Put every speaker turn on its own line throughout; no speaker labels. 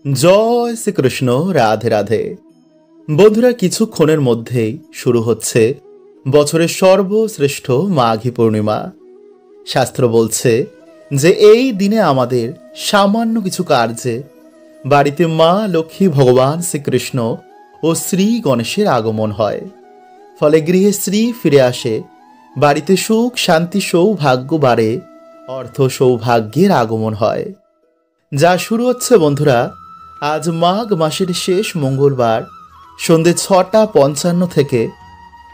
জয় শ্রীকৃষ্ণ। রাধে রাধে। বন্ধুরা, কিছুক্ষণের মধ্যেই শুরু হচ্ছে বছরের সর্বশ্রেষ্ঠ মাঘী পূর্ণিমা। শাস্ত্র বলছে যে এই দিনে আমাদের সামান্য কিছু কার্যে বাড়িতে মা লক্ষ্মী, ভগবান শ্রীকৃষ্ণ ও শ্রী গণেশের আগমন হয়। ফলে গৃহে শ্রী ফিরে আসে, বাড়িতে সুখ শান্তি সৌভাগ্য বাড়ে, অর্থ সৌভাগ্যের আগমন হয়। যা শুরু হচ্ছে বন্ধুরা আজ মাঘ মাসের শেষ মঙ্গলবার সন্ধে ৬টা ৫৫ থেকে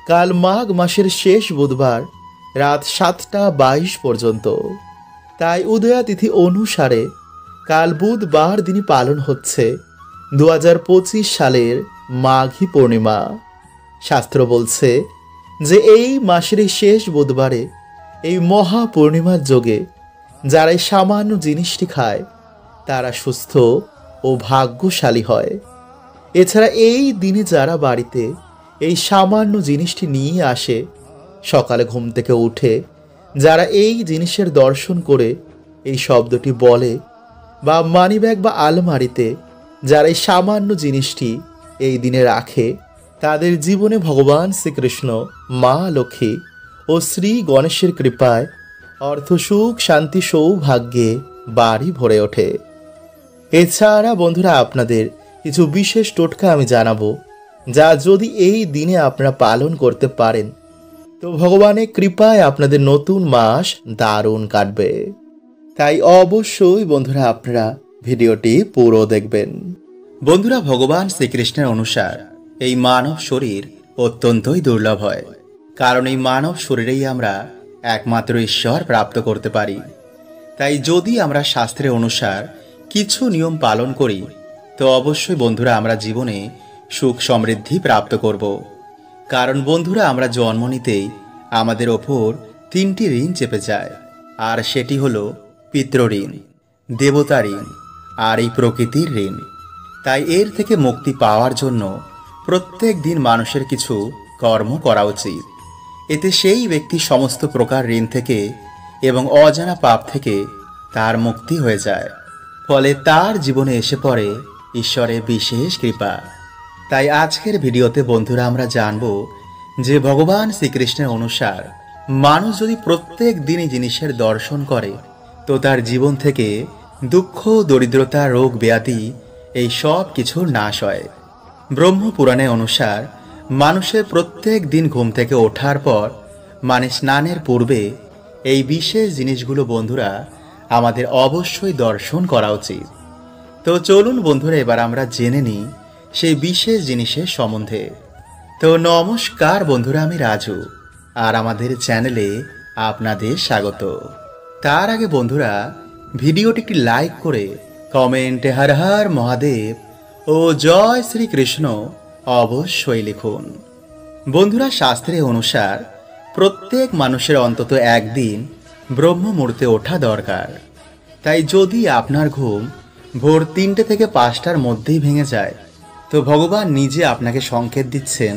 কাল মাঘ মাসের শেষ বুধবার রাত ৭টা ২২ পর্যন্ত। তাই উদয়া তিথি অনুসারে কাল বুধবার দিনই পালন হচ্ছে ২০২৫ সালের মাঘী পূর্ণিমা। শাস্ত্র বলছে যে এই মাসের শেষ বুধবারে এই মহা পূর্ণিমার যোগে যারা এই সামান্য জিনিসটি খায় তারা সুস্থ ও ভাগ্যশালী হয়। এছাড়া এই দিনে যারা বাড়িতে এই সামান্য জিনিসটি নিয়ে আসে, সকালে ঘুম থেকে উঠে যারা এই জিনিসের দর্শন করে এই শব্দটি বলে, বা মানিব্যাগ বা আলমারিতে যারা এই সামান্য জিনিসটি এই দিনে রাখে, তাদের জীবনে ভগবান শ্রীকৃষ্ণ, মা লক্ষ্মী ও শ্রী গণেশের কৃপায় অর্থ সুখ শান্তি সৌভাগ্যে বাড়ি ভরে ওঠে। এছাড়া বন্ধুরা আপনাদের কিছু বিশেষ টোটকা আমি জানাবো, যা যদি এই দিনে আপনারা পালন করতে পারেন তো ভগবানের কৃপায় আপনাদের নতুন মাস দারুণ কাটবে। তাই অবশ্যই বন্ধুরা আপনারা ভিডিওটি পুরো দেখবেন। বন্ধুরা, ভগবান শ্রীকৃষ্ণের অনুসার এই মানব শরীর অত্যন্তই দুর্লভ হয়, কারণ এই মানব শরীরেই আমরা একমাত্র ঈশ্বর প্রাপ্ত করতে পারি। তাই যদি আমরা শাস্ত্রের অনুসার কিছু নিয়ম পালন করি তো অবশ্যই বন্ধুরা আমরা জীবনে সুখ সমৃদ্ধি প্রাপ্ত করব। কারণ বন্ধুরা আমরা জন্ম নিতেই আমাদের ওপর 3টি ঋণ চেপে যায়, আর সেটি হলো পিতৃঋণ, দেবতা ঋণ আর এই প্রকৃতির ঋণ। তাই এর থেকে মুক্তি পাওয়ার জন্য প্রত্যেক দিন মানুষের কিছু কর্ম করা উচিত। এতে সেই ব্যক্তি সমস্ত প্রকার ঋণ থেকে এবং অজানা পাপ থেকে তার মুক্তি হয়ে যায়। ফলে তার জীবনে এসে পড়ে ঈশ্বরের বিশেষ কৃপা। তাই আজকের ভিডিওতে বন্ধুরা আমরা জানব যে ভগবান শ্রীকৃষ্ণের অনুসার মানুষ যদি প্রত্যেক দিনই জিনিসের দর্শন করে তো তার জীবন থেকে দুঃখ, দরিদ্রতা, রোগ ব্যাধি এই সব কিছুর নাশ হয়। ব্রহ্মপুরাণে অনুসার মানুষের প্রত্যেক দিন ঘুম থেকে ওঠার পর মানে স্নানের পূর্বে এই বিশেষ জিনিসগুলো বন্ধুরা আমাদের অবশ্যই দর্শন করা উচিত। তো চলুন বন্ধুরা এবার আমরা জেনে নিই সেই বিশেষ জিনিসের সম্বন্ধে। তো নমস্কার বন্ধুরা, আমি রাজু আর আমাদের চ্যানেলে আপনাদের স্বাগত। তার আগে বন্ধুরা ভিডিওটি একটি লাইক করে কমেন্টে হর হর মহাদেব ও জয় শ্রীকৃষ্ণ অবশ্যই লিখুন। বন্ধুরা, শাস্ত্রের অনুসার প্রত্যেক মানুষের অন্তত একদিন ব্রহ্ম মুহূর্তে ওঠা দরকার। তাই যদি আপনার ঘুম ভোর 3টে থেকে 5টার মধ্যেই ভেঙে যায় তো ভগবান নিজে আপনাকে সংকেত দিচ্ছেন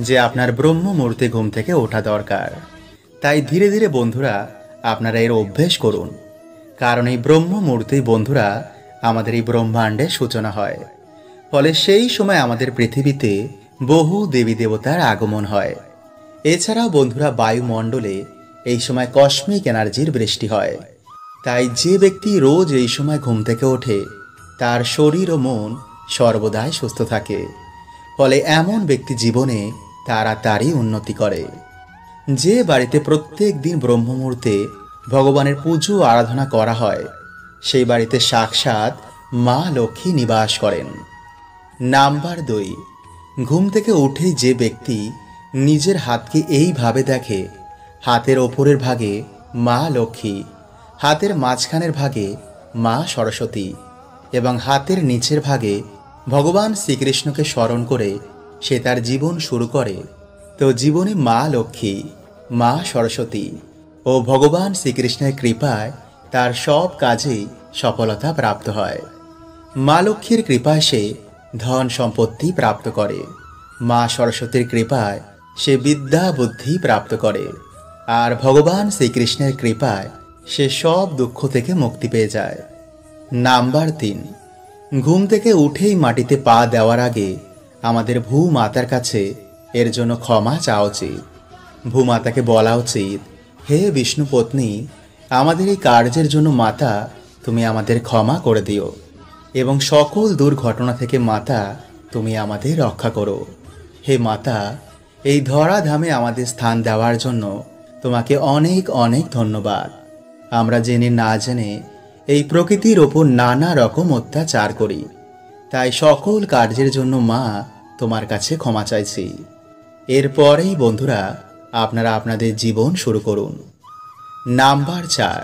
যে আপনার ব্রহ্ম মুহূর্তে ঘুম থেকে ওঠা দরকার। তাই ধীরে ধীরে বন্ধুরা আপনারা এর অভ্যেস করুন, কারণ এই ব্রহ্ম মুহূর্তেই বন্ধুরা আমাদের এই ব্রহ্মাণ্ডের সূচনা হয়। ফলে সেই সময় আমাদের পৃথিবীতে বহু দেবী দেবতার আগমন হয়। এছাড়াও বন্ধুরা বায়ুমণ্ডলে এই সময় কসমিক এনার্জির বৃষ্টি হয়। তাই যে ব্যক্তি রোজ এই সময় ঘুম থেকে ওঠে তার শরীর ও মন সর্বদাই সুস্থ থাকে। ফলে এমন ব্যক্তি জীবনে তাড়াতাড়ি উন্নতি করে। যে বাড়িতে প্রত্যেক দিন ব্রহ্ম মুহূর্তে ভগবানের পুজো আরাধনা করা হয় সেই বাড়িতে সাক্ষাৎ মা লক্ষ্মী নিবাস করেন। নাম্বার 2, ঘুম থেকে উঠেই যে ব্যক্তি নিজের হাতকে এইভাবে দেখে, হাতের ওপরের ভাগে মা লক্ষ্মী, হাতের মাঝখানের ভাগে মা সরস্বতী এবং হাতের নিচের ভাগে ভগবান শ্রীকৃষ্ণকে স্মরণ করে সে তার জীবন শুরু করে তো জীবনে মা লক্ষ্মী, মা সরস্বতী ও ভগবান শ্রীকৃষ্ণের কৃপায় তার সব কাজেই সফলতা প্রাপ্ত হয়। মা লক্ষ্মীর কৃপায় সে ধন সম্পত্তি প্রাপ্ত করে, মা সরস্বতীর কৃপায় সে বিদ্যা বুদ্ধি প্রাপ্ত করে, আর ভগবান শ্রীকৃষ্ণের কৃপায় সে সব দুঃখ থেকে মুক্তি পেয়ে যায়। নাম্বার 3, ঘুম থেকে উঠেই মাটিতে পা দেওয়ার আগে আমাদের ভূমাতার কাছে এর জন্য ক্ষমা চাওয়া উচিত। ভূমাতাকে বলা উচিত, হে বিষ্ণু পত্নী, আমাদের এই কার্যের জন্য মাতা তুমি আমাদের ক্ষমা করে দিও এবং সকল দুর্ঘটনা থেকে মাতা তুমি আমাদের রক্ষা করো। হে মাতা, এই ধরাধামে আমাদের স্থান দেওয়ার জন্য তোমাকে অনেক অনেক ধন্যবাদ। আমরা জেনে না জেনে এই প্রকৃতির ওপর নানা রকম অত্যাচার করি, তাই সকল কার্যের জন্য মা তোমার কাছে ক্ষমা চাইছি। এরপরেই বন্ধুরা আপনারা আপনাদের জীবন শুরু করুন। নাম্বার 4,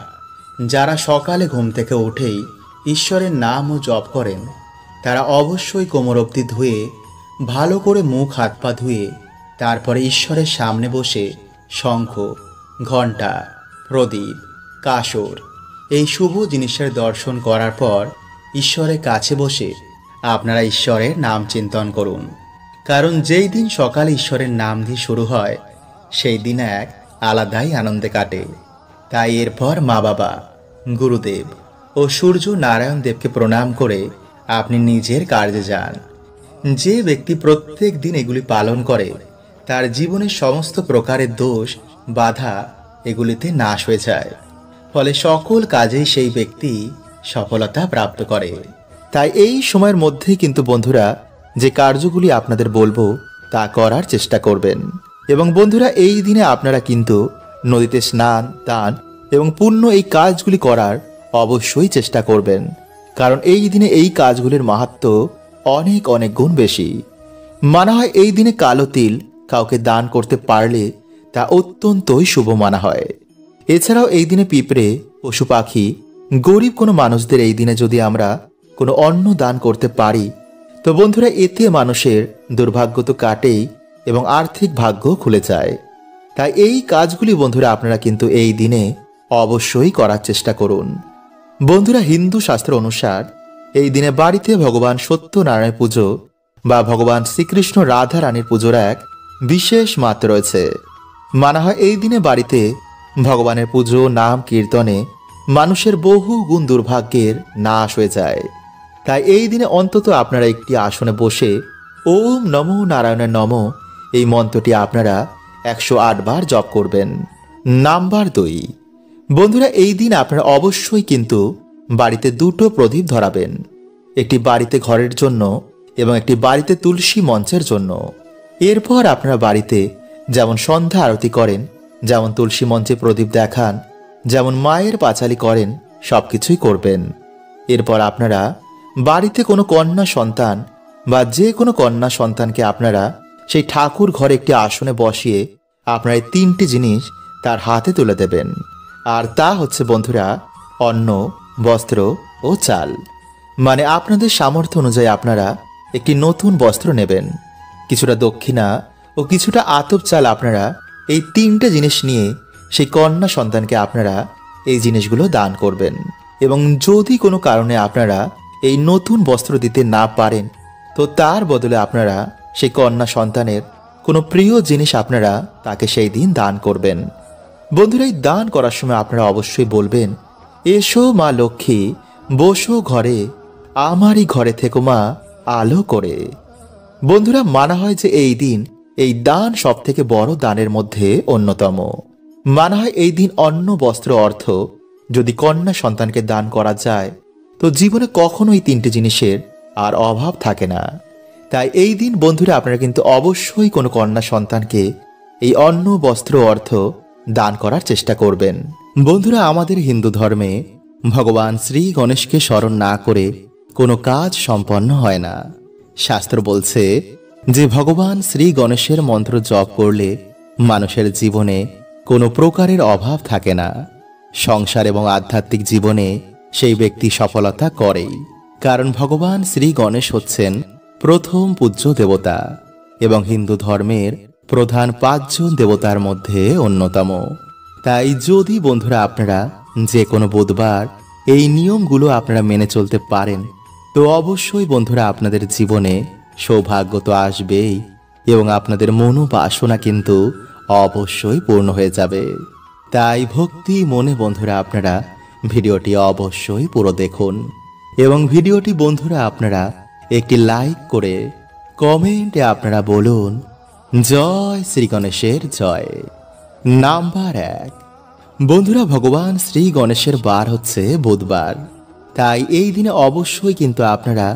যারা সকালে ঘুম থেকে উঠেই ঈশ্বরের নাম ও জপ করেন তারা অবশ্যই কোমর অবধি ধুয়ে ভালো করে মুখ হাত পা ধুয়ে তারপরে ঈশ্বরের সামনে বসে শঙ্খ, ঘণ্টা, প্রদীপ, কাসর এই শুভ জিনিসের দর্শন করার পর ঈশ্বরের কাছে বসে আপনারা ঈশ্বরের নাম চিন্তন করুন। কারণ যেই দিন সকালে ঈশ্বরের নাম দিয়ে শুরু হয় সেই দিন এক আলাদাই আনন্দে কাটে। তাই এরপর মা বাবা, গুরুদেব ও সূর্য নারায়ণ দেবকে প্রণাম করে আপনি নিজের কার্যে যান। যে ব্যক্তি প্রত্যেক দিন এগুলি পালন করে তার জীবনের সমস্ত প্রকারের দোষ, বাধা এগুলিতে নাশ হয়ে যায়, ফলে সকল কাজেই সেই ব্যক্তি সফলতা প্রাপ্ত করে। তাই এই সময়ের মধ্যেই কিন্তু বন্ধুরা যে কার্যগুলি আপনাদের বলবো তা করার চেষ্টা করবেন। এবং বন্ধুরা এই দিনে আপনারা কিন্তু নদীতে স্নান, দান এবং পুণ্য এই কাজগুলি করার অবশ্যই চেষ্টা করবেন, কারণ এই দিনে এই কাজগুলির মাহাত্ম্য অনেক অনেক গুণ বেশি। মানা হয় এই দিনে কালো তিল কাউকে দান করতে পারলে তা অত্যন্তই শুভ মানা হয়। এছাড়াও এই দিনে পিঁপড়ে, পশু পাখি, গরিব কোনো মানুষদের এই দিনে যদি আমরা কোনো অন্ন দান করতে পারি তো বন্ধুরা এতে মানুষের দুর্ভাগ্য তো কাটেই এবং আর্থিক ভাগ্য খুলে যায়। তাই এই কাজগুলি বন্ধুরা আপনারা কিন্তু এই দিনে অবশ্যই করার চেষ্টা করুন। বন্ধুরা হিন্দু শাস্ত্র অনুসার এই দিনে বাড়িতে ভগবান সত্যনারায়ণ পুজো বা ভগবান শ্রীকৃষ্ণ রাধা রানীর পুজোর এক বিশেষ মাত্রা রয়েছে। মানা হয় এই দিনে বাড়িতে ভগবানের পুজো, নাম কীর্তনে মানুষের বহু গুণ দুর্ভাগ্যের নাশ হয়ে যায়। তাই এই দিনে অন্তত আপনারা একটি আসনে বসে ওম নমো নারায়ণের নম এই মন্ত্রটি আপনারা 108 বার জপ করবেন। নাম্বার 2, বন্ধুরা এই দিন আপনারা অবশ্যই কিন্তু বাড়িতে দুটো প্রদীপ ধরাবেন, একটি বাড়িতে ঘরের জন্য এবং একটি বাড়িতে তুলসী মঞ্চের জন্য। এরপর আপনারা বাড়িতে যেমন সন্ধ্যা আরতি করেন, যেমন তুলসী মঞ্চে প্রদীপ দেখান, যেমন মায়ের পাঁচালি করেন, সবকিছুই করবেন। এরপর আপনারা বাড়িতে কোনো কন্যা সন্তান বা যে কোনো কন্যা সন্তানকে আপনারা সেই ঠাকুর ঘরে একটি আসনে বসিয়ে আপনারা এই 3টি জিনিস তার হাতে তুলে দেবেন। আর তা হচ্ছে বন্ধুরা অন্ন, বস্ত্র ও চাল। মানে আপনাদের সামর্থ্য অনুযায়ী আপনারা একটি নতুন বস্ত্র নেবেন, কিছুটা দক্ষিণা ও কিছুটা আতপ চাল। আপনারা এই 3টে জিনিস নিয়ে সেই কন্যা সন্তানকে আপনারা এই জিনিসগুলো দান করবেন। এবং যদি কোনো কারণে আপনারা এই নতুন বস্ত্র দিতে না পারেন তো তার বদলে আপনারা সেই কন্যা সন্তানের কোনো প্রিয় জিনিস আপনারা তাকে সেই দিন দান করবেন। বন্ধুরা এই দান করার সময় আপনারা অবশ্যই বলবেন, এসো মা লক্ষ্মী, বসো ঘরে, আমারই ঘরে থেকো মা আলো করে। বন্ধুরা মানা হয় যে এই দিন এই দান সব থেকে বড় দানের মধ্যে অন্যতম। মানা হয় এই দিন অন্ন, বস্ত্র, অর্থ যদি কন্যা সন্তানকে দান করা যায় তো জীবনে কখনো এই 3টে জিনিসের আর অভাব থাকে না। তাই এই দিন বন্ধুরা আপনারা কিন্তু অবশ্যই কোনো কন্যা সন্তানকে এই অন্ন, বস্ত্র, অর্থ দান করার চেষ্টা করবেন। বন্ধুরা আমাদের হিন্দু ধর্মে ভগবান শ্রী গণেশকে স্মরণ না করে কোনো কাজ সম্পন্ন হয় না। শাস্ত্র বলছে যে ভগবান শ্রী গণেশের মন্ত্র জপ করলে মানুষের জীবনে কোনো প্রকারের অভাব থাকে না। সংসার এবং আধ্যাত্মিক জীবনে সেই ব্যক্তি সফলতা করেই, কারণ ভগবান শ্রী গণেশ হচ্ছেন প্রথম পূজ্য দেবতা এবং হিন্দু ধর্মের প্রধান 5 জন দেবতার মধ্যে অন্যতম। তাই যদি বন্ধুরা আপনারা যে কোনো বুধবার এই নিয়মগুলো আপনারা মেনে চলতে পারেন তো অবশ্যই বন্ধুরা আপনাদের জীবনে সৌভাগ্য তো আসবেই এবং আপনাদের মনোবাসনা কিন্তু অবশ্যই পূর্ণ হয়ে যাবে। তাই ভক্তি মনে বন্ধুরা আপনারা ভিডিওটি অবশ্যই পুরো দেখুন এবং ভিডিওটি বন্ধুরা আপনারা একটি লাইক করে কমেন্টে আপনারা বলুন জয় শ্রী গণেশের জয়। নাম্বার 1, বন্ধুরা ভগবান শ্রী গণেশের বার হচ্ছে বুধবার। তাই এই দিনে অবশ্যই কিন্তু আপনারা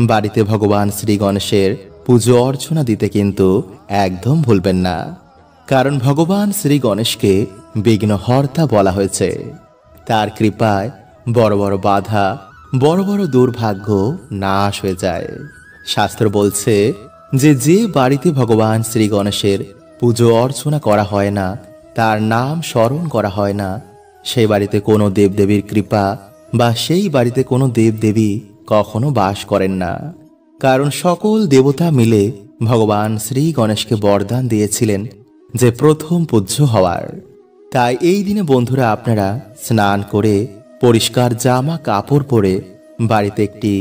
বাড়িতে ভগবান শ্রী গণেশের পুজো অর্চনা দিতে কিন্তু একদম ভুলবেন না। কারণ ভগবান শ্রী গণেশকে বিঘ্নহর্তা বলা হয়েছে। তার কৃপায় বড় বড় বাধা, বড় বড় দুর্ভাগ্য নাশ হয়ে যায়। শাস্ত্র বলছে যে বাড়িতে ভগবান শ্রী গণেশের পুজো অর্চনা করা হয় না, তার নাম স্মরণ করা হয় না, সেই বাড়িতে কোনো দেবদেবীর কৃপা বা সেই বাড়িতে কোনো দেবদেবী কখনো বাস করেন না। কারণ সকল দেবতা মিলে ভগবান শ্রী গণেশকে বরদান দিয়েছিলেন যে প্রথম পূজ্য হওয়ার। তাই এই দিনে বন্ধুরা আপনারা স্নান করে পরিষ্কার জামা কাপড় পরে বাড়িতে একটি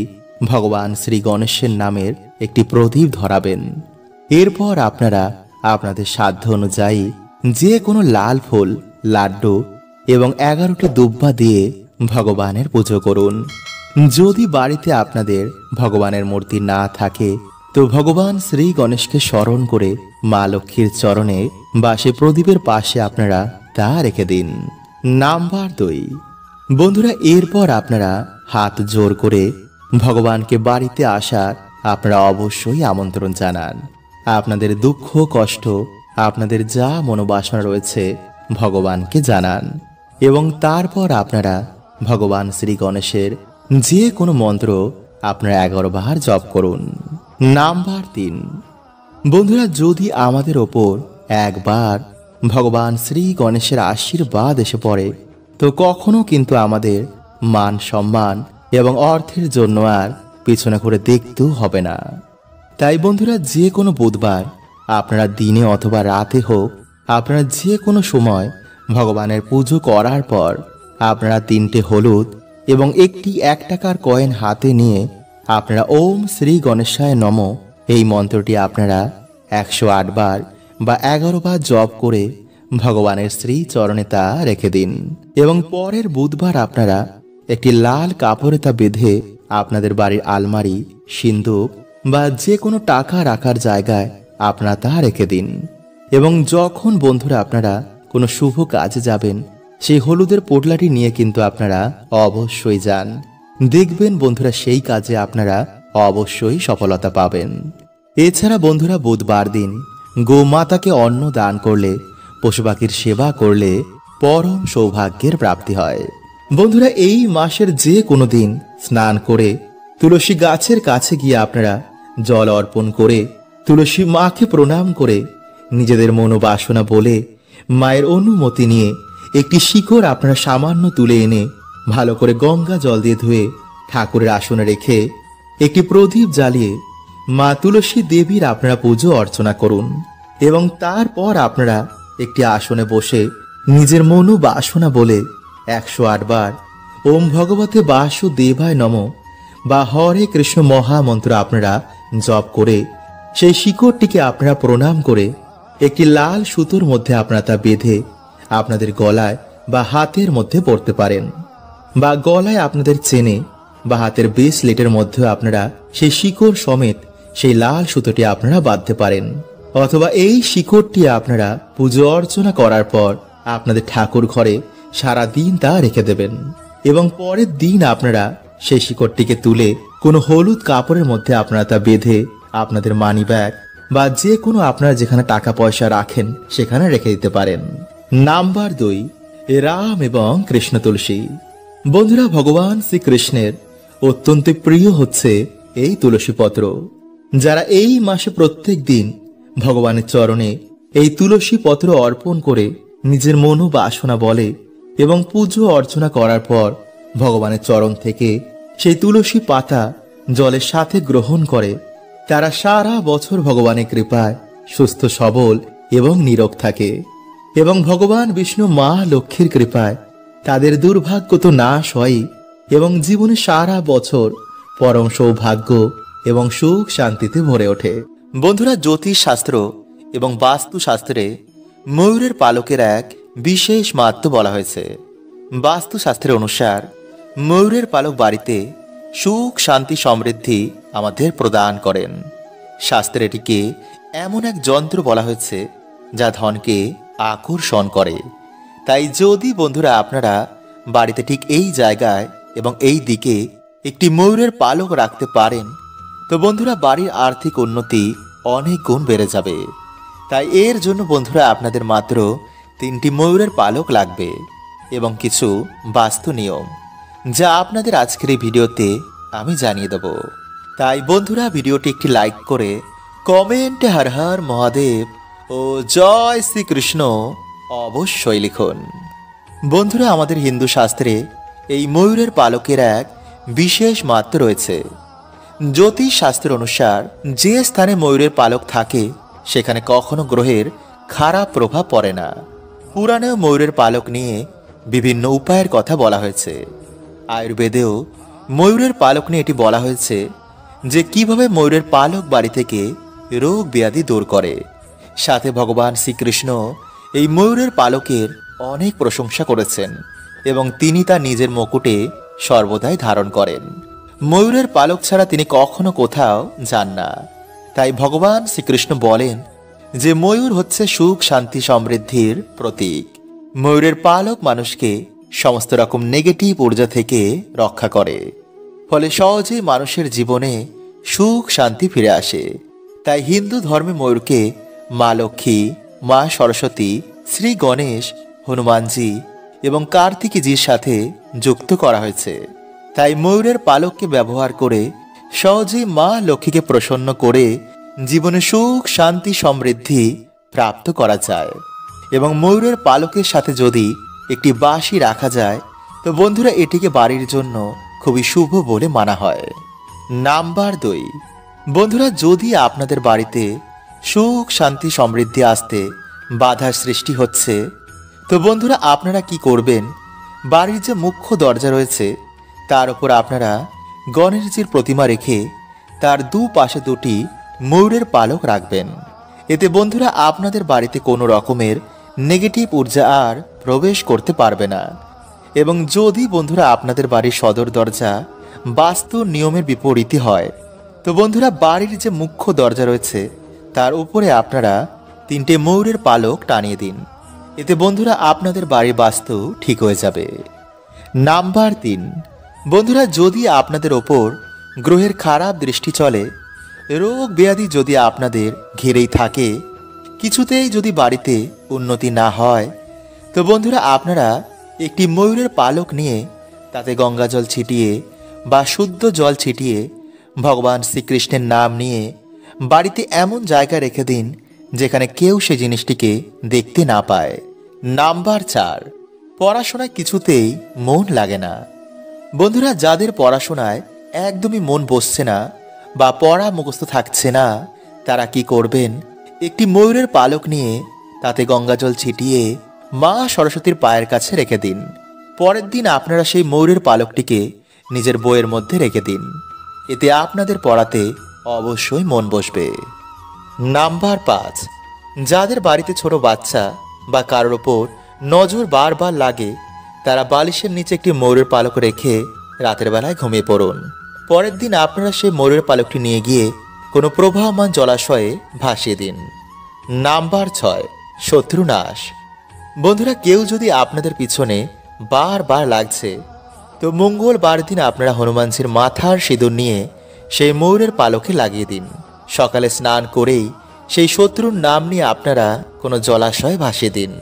ভগবান শ্রী গণেশের নামের একটি প্রদীপ ধরাবেন। এরপর আপনারা আপনাদের সাধ্য অনুযায়ী যে কোনো লাল ফুল, লাড্ডু এবং 11টি দুব্বা দিয়ে ভগবানের পুজো করুন। যদি বাড়িতে আপনাদের ভগবানের মূর্তি না থাকে তো ভগবান শ্রী গণেশকে স্মরণ করে মা লক্ষ্মীর চরণে বা সে প্রদীপের পাশে আপনারা তা রেখে দিন। নাম্বার 2, বন্ধুরা এরপর আপনারা হাত জোর করে ভগবানকে বাড়িতে আসার আপনারা অবশ্যই আমন্ত্রণ জানান। আপনাদের দুঃখ কষ্ট, আপনাদের যা মনোবাসনা রয়েছে ভগবানকে জানান এবং তারপর আপনারা ভগবান শ্রী গণেশের যে কোনো মন্ত্র আপনারা 11 বার জপ করুন। নাম্বার 3, বন্ধুরা যদি আমাদের ওপর একবার ভগবান শ্রী গণেশের আশীর্বাদ এসে পড়ে তো কখনো কিন্তু আমাদের মান সম্মান এবং অর্থের জন্য আর পিছনে করে দেখতেও হবে না। তাই বন্ধুরা যে কোনো বুধবার আপনারা দিনে অথবা রাতে হোক, আপনারা যে কোনো সময় ভগবানের পুজো করার পর আপনারা 3টে হলুদ এবং একটি 1 টাকার কয়েন হাতে নিয়ে আপনারা ওম শ্রী গণেশায় নমঃ এই মন্ত্রটি আপনারা 108 বার বা 11 বার জপ করে ভগবানের শ্রী চরণে তা রেখে দিন এবং পরের বুধবার আপনারা একটি লাল কাপড়ে তা বেঁধে আপনাদের বাড়ির আলমারি, সিন্দুক বা যে কোনো টাকা রাখার জায়গায় আপনারা তা রেখে দিন। এবং যখন বন্ধুরা আপনারা কোনো শুভ কাজে যাবেন সেই হলুদের পোটলাটি নিয়ে কিন্তু আপনারা অবশ্যই যান। দেখবেন বন্ধুরা সেই কাজে আপনারা অবশ্যই সফলতা পাবেন। এছাড়া বন্ধুরা বুধবার দিন গোমাতাকে অন্ন দান করলে, পশু পাখির সেবা করলে পরম সৌভাগ্যের প্রাপ্তি হয়। বন্ধুরা এই মাসের যে কোনো দিন স্নান করে তুলসী গাছের কাছে গিয়ে আপনারা জল অর্পণ করে তুলসী মাকে প্রণাম করে নিজেদের মনোবাসনা বলে মায়ের অনুমতি নিয়ে একটি শিকড় আপনারা সামান্য তুলে এনে ভালো করে গঙ্গা জল দিয়ে ধুয়ে ঠাকুরের আসনে রেখে একটি প্রদীপ জ্বালিয়ে মা তুলসী দেবীর আপনারা পুজো অর্চনা করুন এবং তারপর আপনারা একটি আসনে বসে নিজের মনোবাসনা বলে 108 বার ওম ভগবতে বাসুদেবায় নমঃ বা হরে কৃষ্ণ মহামন্ত্র আপনারা জপ করে সেই শিকড়টিকে আপনারা প্রণাম করে একটি লাল সুতোর মধ্যে আপনারা তা বেঁধে আপনাদের গলায় বা হাতের মধ্যে পড়তে পারেন, বা গলায় আপনাদের চেনে বা হাতের ব্রেসলেটের মধ্যে আপনারা সেই শিকড় সমেত সেই লাল সুতোটি আপনারা বাঁধতে পারেন। অথবা এই শিকড়টি আপনারা পুজো অর্চনা করার পর আপনাদের ঠাকুর ঘরে সারা দিন তা রেখে দেবেন এবং পরের দিন আপনারা সেই শিকড়টিকে তুলে কোনো হলুদ কাপড়ের মধ্যে আপনারা তা বেঁধে আপনাদের মানি ব্যাগ বা যে কোনো আপনারা যেখানে টাকা পয়সা রাখেন সেখানে রেখে দিতে পারেন। নাম্বার 2, রাম এবং কৃষ্ণ তুলসী। বন্ধুরা ভগবান শ্রীকৃষ্ণের অত্যন্ত প্রিয় হচ্ছে এই তুলসী পত্র। যারা এই মাসে প্রত্যেক দিন ভগবানের চরণে এই তুলসী পত্র অর্পণ করে নিজের মনোবাসনা বলে এবং পুজো অর্চনা করার পর ভগবানের চরণ থেকে সেই তুলসী পাতা জলের সাথে গ্রহণ করে তারা সারা বছর ভগবানের কৃপায় সুস্থ সবল এবং নীরোগ থাকে এবং ভগবান বিষ্ণু মা লক্ষ্মীর কৃপায় তাদের দুর্ভাগ্য তো নাশ হয় এবং জীবনে সারা বছর পরম সৌভাগ্য এবং সুখ শান্তিতে ভরে ওঠে। বন্ধুরা জ্যোতিষ শাস্ত্র এবং বাস্তু শাস্ত্রে ময়ূরের পালকের এক বিশেষ মাহাত্ম্য বলা হয়েছে। বাস্তু শাস্ত্রের অনুসার ময়ূরের পালক বাড়িতে সুখ শান্তি সমৃদ্ধি আমাদের প্রদান করেন। শাস্ত্রে এটিকে এমন এক যন্ত্র বলা হয়েছে যা ধনকে আকর্ষণ করে। তাই যদি বন্ধুরা আপনারা বাড়িতে ঠিক এই জায়গায় এবং এই দিকে একটি ময়ূরের পালক রাখতে পারেন, তো বন্ধুরা বাড়ির আর্থিক উন্নতি অনেক গুণ বেড়ে যাবে। তাই এর জন্য বন্ধুরা আপনাদের মাত্র 3টি ময়ূরের পালক লাগবে এবং কিছু বাস্তু নিয়ম, যা আপনাদের আজকের এই ভিডিওতে আমি জানিয়ে দেব। তাই বন্ধুরা ভিডিওটি একটি লাইক করে কমেন্টে হর হর মহাদেব ও জয় শ্রীকৃষ্ণ অবশ্যই লিখুন। বন্ধুরা আমাদের হিন্দু শাস্ত্রে এই ময়ূরের পালকের এক বিশেষ মাহাত্ম্য রয়েছে। জ্যোতিষ শাস্ত্র অনুসার যে স্থানে ময়ূরের পালক থাকে সেখানে কখনো গ্রহের খারাপ প্রভাব পড়ে না। পুরাণেও ময়ূরের পালক নিয়ে বিভিন্ন উপায়ের কথা বলা হয়েছে। আয়ুর্বেদেও ময়ূরের পালক নিয়ে এটি বলা হয়েছে যে কিভাবে ময়ূরের পালক বাড়ি থেকে রোগ ব্যাধি দূর করে। সাথে ভগবান শ্রীকৃষ্ণ এই ময়ূরের পালকের অনেক প্রশংসা করেছেন এবং তিনি তা নিজের মুকুটে সর্বদাই ধারণ করেন। ময়ূরের পালক ছাড়া তিনি কখনো কোথাও যান না। তাই ভগবান শ্রীকৃষ্ণ বলেন যে ময়ূর হচ্ছে সুখ শান্তি সমৃদ্ধির প্রতীক। ময়ূরের পালক মানুষকে সমস্ত রকম নেগেটিভ ঊর্জা থেকে রক্ষা করে, ফলে সহজেই মানুষের জীবনে সুখ শান্তি ফিরে আসে। তাই হিন্দু ধর্মে ময়ূরকে মা লক্ষ্মী, মা সরস্বতী, শ্রী গণেশ, হনুমানজি এবং কার্তিকীজির সাথে যুক্ত করা হয়েছে। তাই ময়ূরের পালককে ব্যবহার করে সহজেই মা লক্ষ্মীকে প্রসন্ন করে জীবনে সুখ শান্তি সমৃদ্ধি প্রাপ্ত করা যায়। এবং ময়ূরের পালকের সাথে যদি একটি বাঁশি রাখা যায় তো বন্ধুরা এটিকে বাড়ির জন্য খুবই শুভ বলে মানা হয়। নাম্বার 2, বন্ধুরা যদি আপনাদের বাড়িতে সুখ শান্তি সমৃদ্ধি আসতে বাধার সৃষ্টি হচ্ছে, তো বন্ধুরা আপনারা কি করবেন, বাড়ির যে মুখ্য দরজা রয়েছে তার উপর আপনারা গণেশজির প্রতিমা রেখে তার দুপাশে 2টি ময়ূরের পালক রাখবেন। এতে বন্ধুরা আপনাদের বাড়িতে কোনো রকমের নেগেটিভ ঊর্জা আর প্রবেশ করতে পারবে না। এবং যদি বন্ধুরা আপনাদের বাড়ির সদর দরজা বাস্তু নিয়মের বিপরীতে হয়, তো বন্ধুরা বাড়ির যে মুখ্য দরজা রয়েছে তার উপরে আপনারা 3টে ময়ূরের পালক টানিয়ে দিন। এতে বন্ধুরা আপনাদের বাড়ির বাস্তু ঠিক হয়ে যাবে। নাম্বার 3, বন্ধুরা যদি আপনাদের ওপর গ্রহের খারাপ দৃষ্টি চলে, রোগ ব্যাধি যদি আপনাদের ঘিরেই থাকে, কিছুতেই যদি বাড়িতে উন্নতি না হয়, তো বন্ধুরা আপনারা একটি ময়ূরের পালক নিয়ে তাতে গঙ্গা জল ছিটিয়ে বা শুদ্ধ জল ছিটিয়ে ভগবান শ্রীকৃষ্ণের নাম নিয়ে বাড়িতে এমন জায়গায় রেখে দিন যেখানে কেউ সে জিনিসটিকে দেখতে না পায়। নাম্বার 4, পড়াশোনায় কিছুতেই মন লাগে না। বন্ধুরা যাদের পড়াশোনায় একদমই মন বসছে না বা পড়া মুখস্থ থাকছে না, তারা কি করবেন, একটি ময়ূরের পালক নিয়ে তাতে গঙ্গা জল ছিটিয়ে মা সরস্বতীর পায়ের কাছে রেখে দিন। পরের দিন আপনারা সেই ময়ূরের পালকটিকে নিজের বইয়ের মধ্যে রেখে দিন। এতে আপনাদের পড়াতে অবশ্যই মন বসবে। নাম্বার 5, যাদের বাড়িতে ছোট বাচ্চা বা কারোর ওপর নজর বারবার লাগে, তারা বালিশের নিচে একটি ময়ূরের পালক রেখে রাতের বেলায় ঘুমিয়ে পড়ুন। পরের দিন আপনারা সেই ময়ূরের পালকটি নিয়ে গিয়ে কোনো প্রবাহমান জলাশয়ে ভাসিয়ে দিন। নাম্বার 6, শত্রুনাশ। বন্ধুরা কেউ যদি আপনাদের পিছনে বারবার লাগছে, তো মঙ্গলবার দিন আপনারা হনুমানজির মাথার সিঁদুর নিয়ে সেই ময়ূরের পালকে লাগিয়ে দিন। সকালে স্নান করেই সেই শত্রুর নাম নিয়ে আপনারা কোনো জলাশয়ে ভাসিয়ে দিন।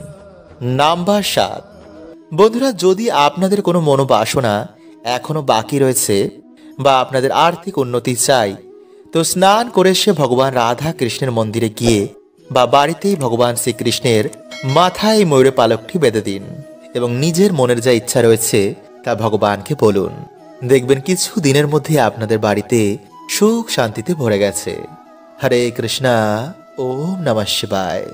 নাম্বার 7, বন্ধুরা যদি আপনাদের কোনো মনোবাসনা এখনো বাকি রয়েছে বা আপনাদের আর্থিক উন্নতি চাই, তো স্নান করে সে ভগবান রাধা কৃষ্ণের মন্দিরে গিয়ে বা বাড়িতেই ভগবান শ্রীকৃষ্ণের মাথায় ময়ূরের পালকটি বেঁধে দিন এবং নিজের মনের যা ইচ্ছা রয়েছে তা ভগবানকে বলুন। দেখবেন কিছু দিনের মধ্যে আপনাদের বাড়িতে সুখ শান্তিতে ভরে গেছে। হরে কৃষ্ণা, ওম নমঃ শিবায়।